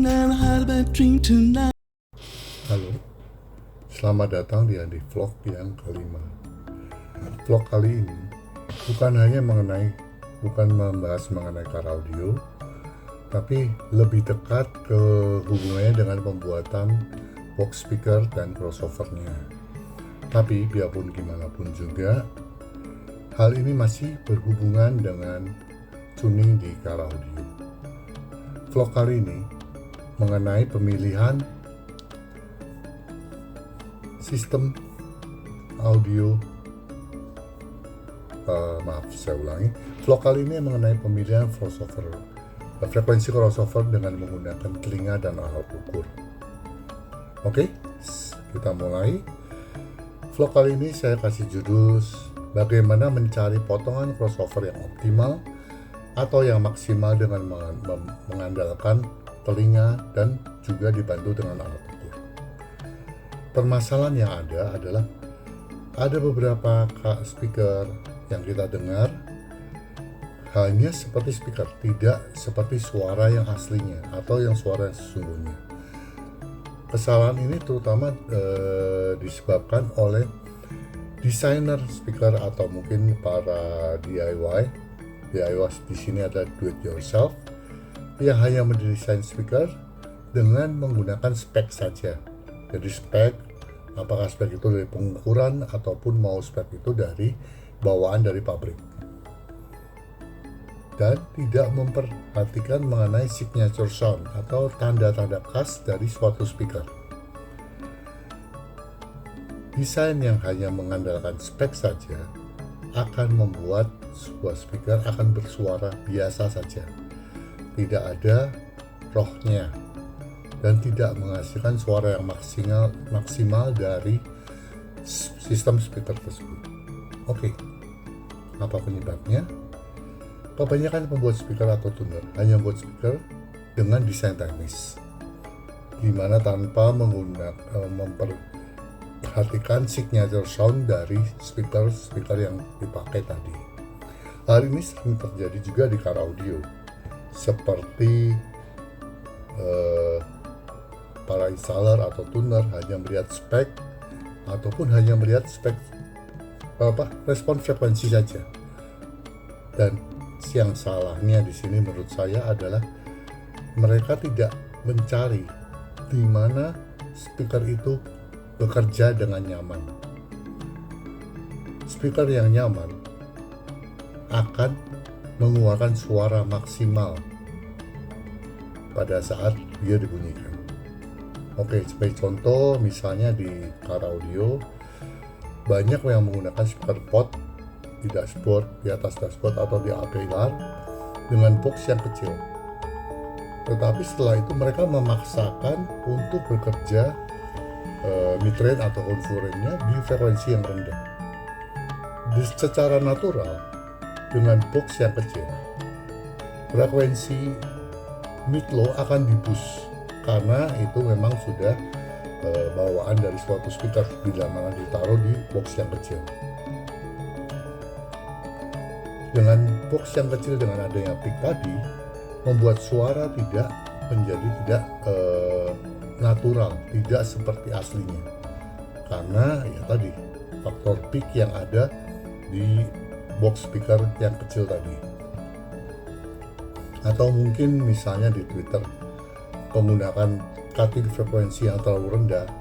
and have a drink tonight. Halo, selamat datang di Andi Vlog yang kelima. Vlog kali ini bukan membahas mengenai car audio, tapi lebih dekat ke hubungannya dengan pembuatan box speaker dan crossovernya. Tapi biarpun gimana pun juga, hal ini masih berhubungan dengan tuning di car audio. Vlog kali ini mengenai pemilihan sistem audio. Vlog kali ini mengenai pemilihan frekuensi crossover dengan menggunakan telinga dan alat ukur. Oke, kita mulai. Vlog kali ini saya kasih judul bagaimana mencari potongan crossover yang optimal atau yang maksimal dengan mengandalkan telinga dan juga dibantu dengan alat ukur. Permasalahan yang ada adalah ada beberapa speaker yang kita dengar hanya seperti speaker, tidak seperti suara yang aslinya atau yang suara yang sesungguhnya. Kesalahan ini terutama disebabkan oleh desainer speaker atau mungkin para DIY di sini adalah do it yourself yang hanya mendesain speaker dengan menggunakan spek saja. Jadi spek, apakah spek itu dari pengukuran ataupun mau spek itu dari bawaan dari pabrik, dan tidak memperhatikan mengenai signature sound atau tanda-tanda khas dari suatu speaker. Desain yang hanya mengandalkan spek saja akan membuat sebuah speaker akan bersuara biasa saja, tidak ada rohnya, dan tidak menghasilkan suara yang maksimal dari sistem speaker tersebut. Oke, apa penyebabnya? Kebanyakan pembuat speaker atau tuner hanya membuat speaker dengan desain teknis, di mana tanpa memperhatikan signature sound dari speaker yang dipakai tadi. Hal ini sering terjadi juga di car audio, seperti para installer atau tuner hanya melihat spek ataupun hanya melihat spek respon frekuensi saja. Dan yang salahnya di sini menurut saya adalah mereka tidak mencari di mana speaker itu bekerja dengan nyaman. Speaker yang nyaman akan mengeluarkan suara maksimal pada saat dia dibunyikan. Oke, sebagai contoh misalnya di car audio banyak yang menggunakan speaker pot di dashboard, di atas dashboard atau di pilar dengan box yang kecil. Tetapi setelah itu mereka memaksakan untuk bekerja mid-range atau full-range-nya di frekuensi yang rendah. Secara natural dengan box yang kecil, frekuensi mid-low akan di-boost karena itu memang sudah bawaan dari suatu speaker bila mana ditaruh di box yang kecil. Dengan box yang kecil dengan adanya peak tadi membuat suara tidak natural, tidak seperti aslinya, karena ya tadi faktor peak yang ada di box speaker yang kecil tadi. Atau mungkin misalnya di Twitter menggunakan cutting frekuensi yang terlalu rendah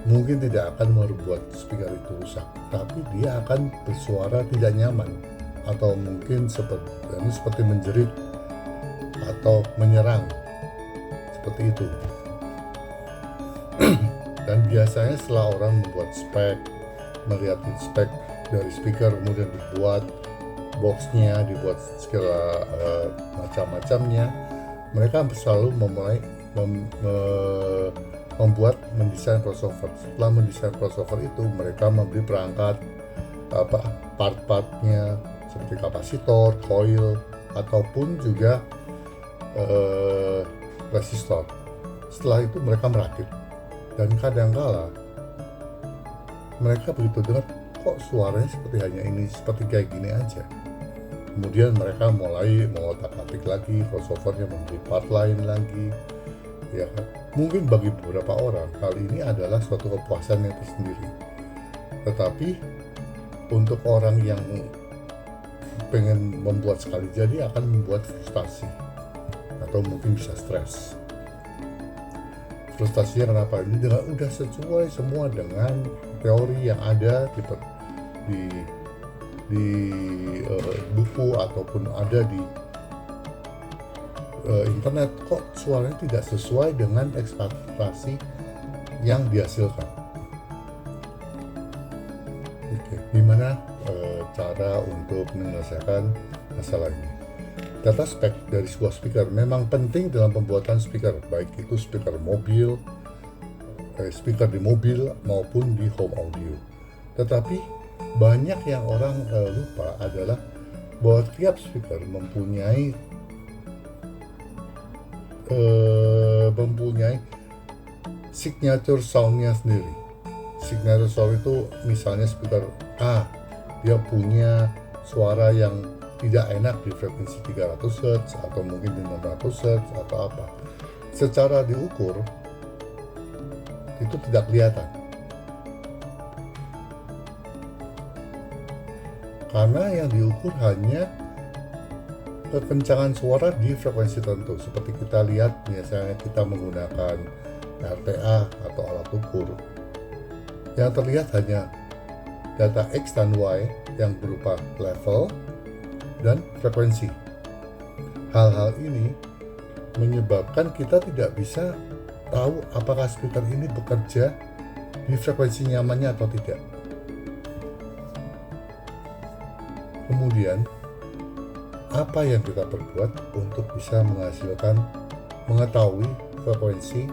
mungkin tidak akan membuat speaker itu rusak, tapi dia akan bersuara tidak nyaman atau mungkin seperti menjerit atau menyerang seperti itu. Dan biasanya setelah orang membuat spek, melihat spek dari speaker, kemudian dibuat boxnya, dibuat segala macam-macamnya, mereka selalu mendesain crossover. Setelah mendesain crossover itu, mereka membeli perangkat part-partnya seperti kapasitor, coil, ataupun juga resistor. Setelah itu mereka merakit, dan kadangkala mereka begitu dengar kok suaranya seperti hanya ini, seperti kayak gini aja. Kemudian mereka mulai mengotak-atik lagi crossovernya, membeli part lain lagi ya kan? Mungkin bagi beberapa orang hal ini adalah suatu kepuasan yang tersendiri. Tetapi untuk orang yang pengen membuat sekali jadi akan membuat frustasi atau mungkin bisa stres. Frustasinya kenapa? Ini dengan udah sesuai semua dengan teori yang ada di buku ataupun ada di internet, kok suaranya tidak sesuai dengan ekspektasi yang dihasilkan. Oke, gimana cara untuk menyelesaikan masalah ini? Data spek dari sebuah speaker memang penting dalam pembuatan speaker, baik itu speaker mobil, speaker di mobil maupun di home audio. Tetapi banyak yang orang lupa adalah bahwa tiap speaker mempunyai signature soundnya sendiri. Signature sound itu misalnya speaker A, dia punya suara yang tidak enak di frekuensi 300 Hz atau mungkin di 600 Hz atau apa. Secara diukur itu tidak kelihatan. Karena yang diukur hanya kekencangan suara di frekuensi tertentu. Seperti kita lihat biasanya kita menggunakan RTA atau alat ukur. Yang terlihat hanya data X dan Y yang berupa level dan frekuensi. Hal-hal ini menyebabkan kita tidak bisa tahu apakah speaker ini bekerja di frekuensi nyamannya atau tidak. Kemudian, apa yang kita perbuat untuk bisa mengetahui frekuensi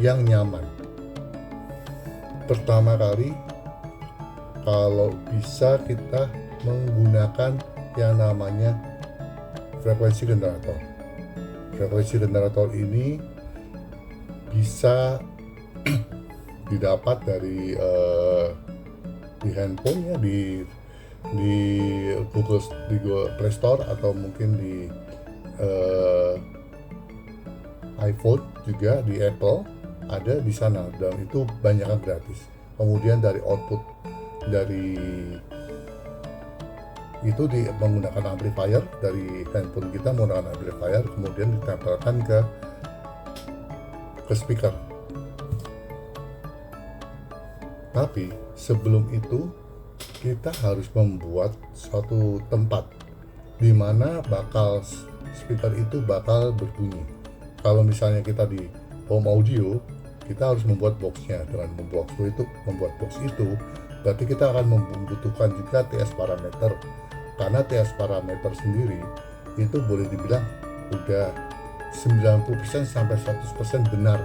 yang nyaman? Pertama kali, kalau bisa kita menggunakan yang namanya frekuensi generator. Frekuensi generator ini bisa didapat dari di handphone ya, di Google Play Store atau mungkin di iPhone juga, di Apple ada di sana, dan itu banyaknya gratis. Kemudian dari output dari itu menggunakan amplifier dari handphone kita, menggunakan amplifier kemudian ditempelkan ke speaker. Tapi sebelum itu kita harus membuat suatu tempat di mana speaker itu bakal berbunyi. Kalau misalnya kita di home audio, kita harus membuat boxnya. Dengan membuat box itu berarti kita akan membutuhkan juga TS parameter, karena TS parameter sendiri itu boleh dibilang udah 90% sampai 100% benar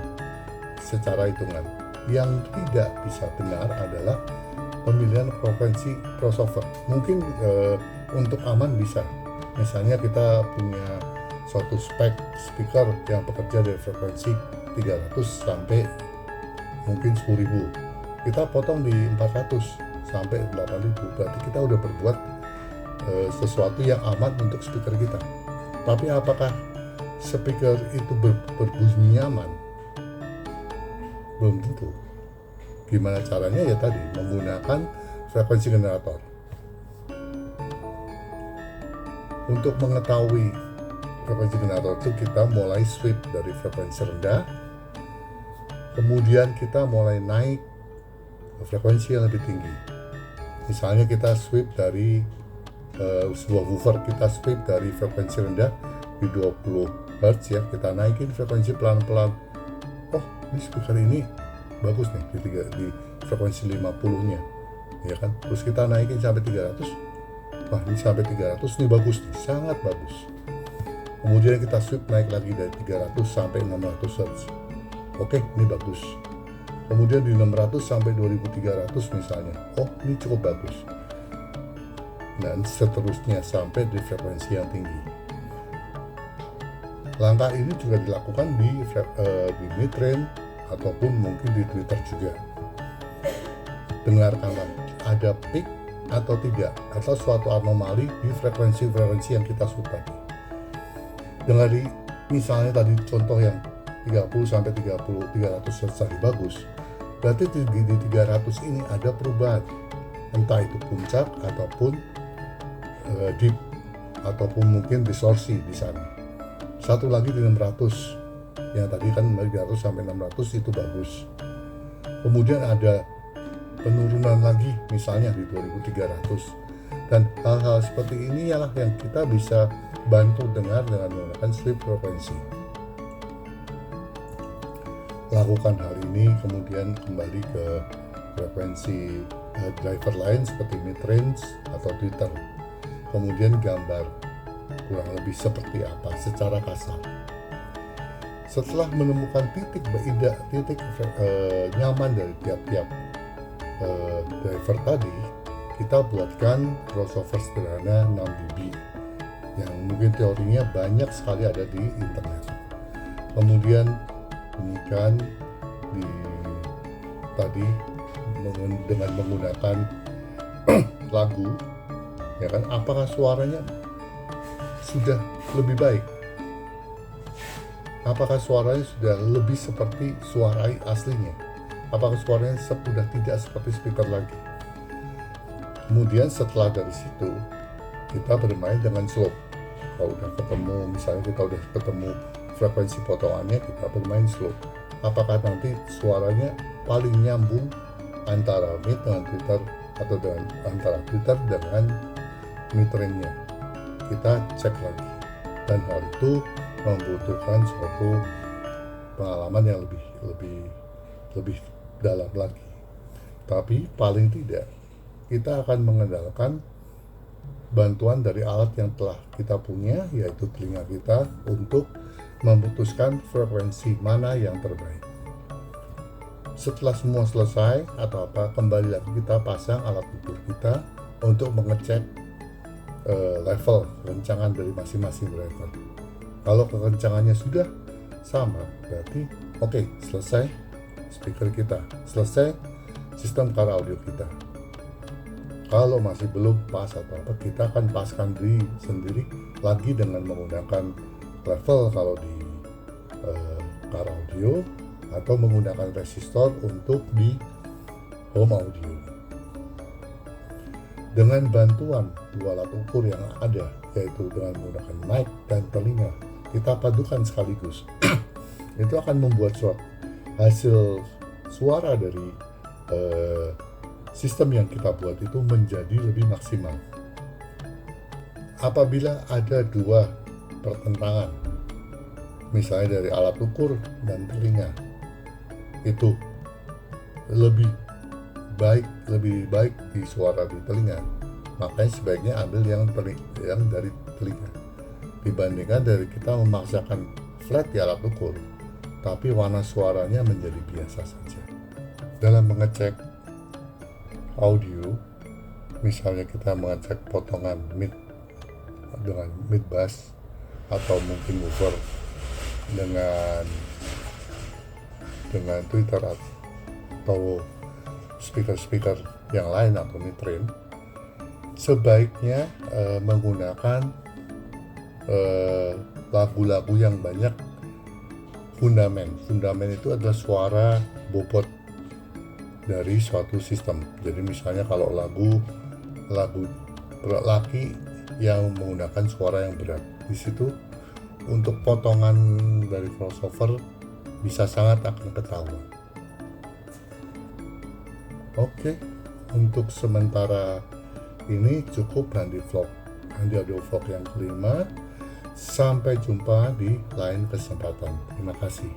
secara hitungan. Yang tidak bisa benar adalah pemilihan frekuensi crossover. Mungkin untuk aman bisa, misalnya kita punya suatu spek speaker yang bekerja dari frekuensi 300 sampai mungkin 10.000, kita potong di 400 sampai 8.000, berarti kita udah berbuat sesuatu yang aman untuk speaker kita. Tapi apakah speaker itu berbunyi nyaman? Belum tentu. Gimana caranya? Ya tadi, menggunakan frekuensi generator. Untuk mengetahui frekuensi generator itu kita mulai sweep dari frekuensi rendah, kemudian kita mulai naik ke frekuensi yang lebih tinggi. Misalnya kita sweep dari sebuah woofer, kita sweep dari frekuensi rendah di 20 Hz ya, kita naikin frekuensi pelan-pelan. Oh, ini speaker ini bagus nih di frekuensi 50-nya, ya kan? Terus kita naikin sampai 300. Wah, ini sampai 300 ini bagus nih, sangat bagus. Kemudian kita sweep naik lagi dari 300 sampai 600 Hz. Oke, ini bagus. Kemudian di 600 sampai 2300 misalnya. Oh, ini cukup bagus. Dan seterusnya sampai di frekuensi yang tinggi. Langkah ini juga dilakukan di mid-range ataupun mungkin di Twitter juga. Dengarkanlah, ada peak atau tidak, atau suatu anomali di frekuensi yang kita suka. Dengar misalnya tadi contoh yang 30 sampai 300 Hz tadi bagus, berarti di 300 ini ada perubahan, entah itu puncak ataupun deep ataupun mungkin distorsi di sana. Satu lagi di 600, yang tadi kan 300 sampai 600 itu bagus. Kemudian ada penurunan lagi misalnya di 2300, dan hal-hal seperti ini ialah yang kita bisa bantu dengar dengan menggunakan sleep frekuensi. Lakukan hal ini, kemudian kembali ke frekuensi driver lain seperti mid-range atau tweeter, kemudian gambar kurang lebih seperti apa secara kasar. Setelah menemukan titik nyaman dari tiap-tiap driver tadi, kita buatkan crossover sederhana 6 dB yang mungkin teorinya banyak sekali ada di internet. Kemudian bunyikan di tadi dengan menggunakan lagu, ya kan? Apakah suaranya sudah lebih baik? Apakah suaranya sudah lebih seperti suara aslinya? Apakah suaranya sudah tidak seperti speaker lagi? Kemudian setelah dari situ kita bermain dengan slope. Kalau udah ketemu, misalnya kita udah ketemu frekuensi potongannya, kita bermain slope. Apakah nanti suaranya paling nyambung antara mid dengan tweeter atau dengan antara tweeter dengan mid range-nya? Kita cek lagi, dan hal itu membutuhkan suatu pengalaman yang lebih dalam lagi. Tapi paling tidak kita akan mengandalkan bantuan dari alat yang telah kita punya, yaitu telinga kita, untuk memutuskan frekuensi mana yang terbaik. Setelah semua selesai atau apa, kembali lagi kita pasang alat ukur kita untuk mengecek level kekencangan dari masing-masing driver. Kalau kekencangannya sudah sama, berarti oke, selesai speaker kita, selesai sistem car audio kita. Kalau masih belum pas atau apa, kita akan paskan diri sendiri lagi dengan menggunakan level kalau di car audio, atau menggunakan resistor untuk di home audio. Dengan bantuan dua alat ukur yang ada, yaitu dengan menggunakan mic dan telinga, kita padukan sekaligus. Itu akan membuat hasil suara dari sistem yang kita buat itu menjadi lebih maksimal. Apabila ada dua pertentangan, misalnya dari alat ukur dan telinga, itu lebih baik di suara di telinga, makanya sebaiknya ambil yang dari telinga, dibandingkan dari kita memaksakan flat di alat ukur tapi warna suaranya menjadi biasa saja. Dalam mengecek audio, misalnya kita mengecek potongan mid dengan mid bass atau mungkin woofer dengan tweeter atau speaker yang lain atau mid range, sebaiknya menggunakan lagu-lagu yang banyak fundament. Fundament itu adalah suara bobot dari suatu sistem. Jadi misalnya kalau lagu laki yang menggunakan suara yang berat, di situ untuk potongan dari crossover bisa sangat akan ketahuan. Oke, untuk sementara ini cukup Handi Audio Vlog yang kelima. Sampai jumpa di lain kesempatan. Terima kasih.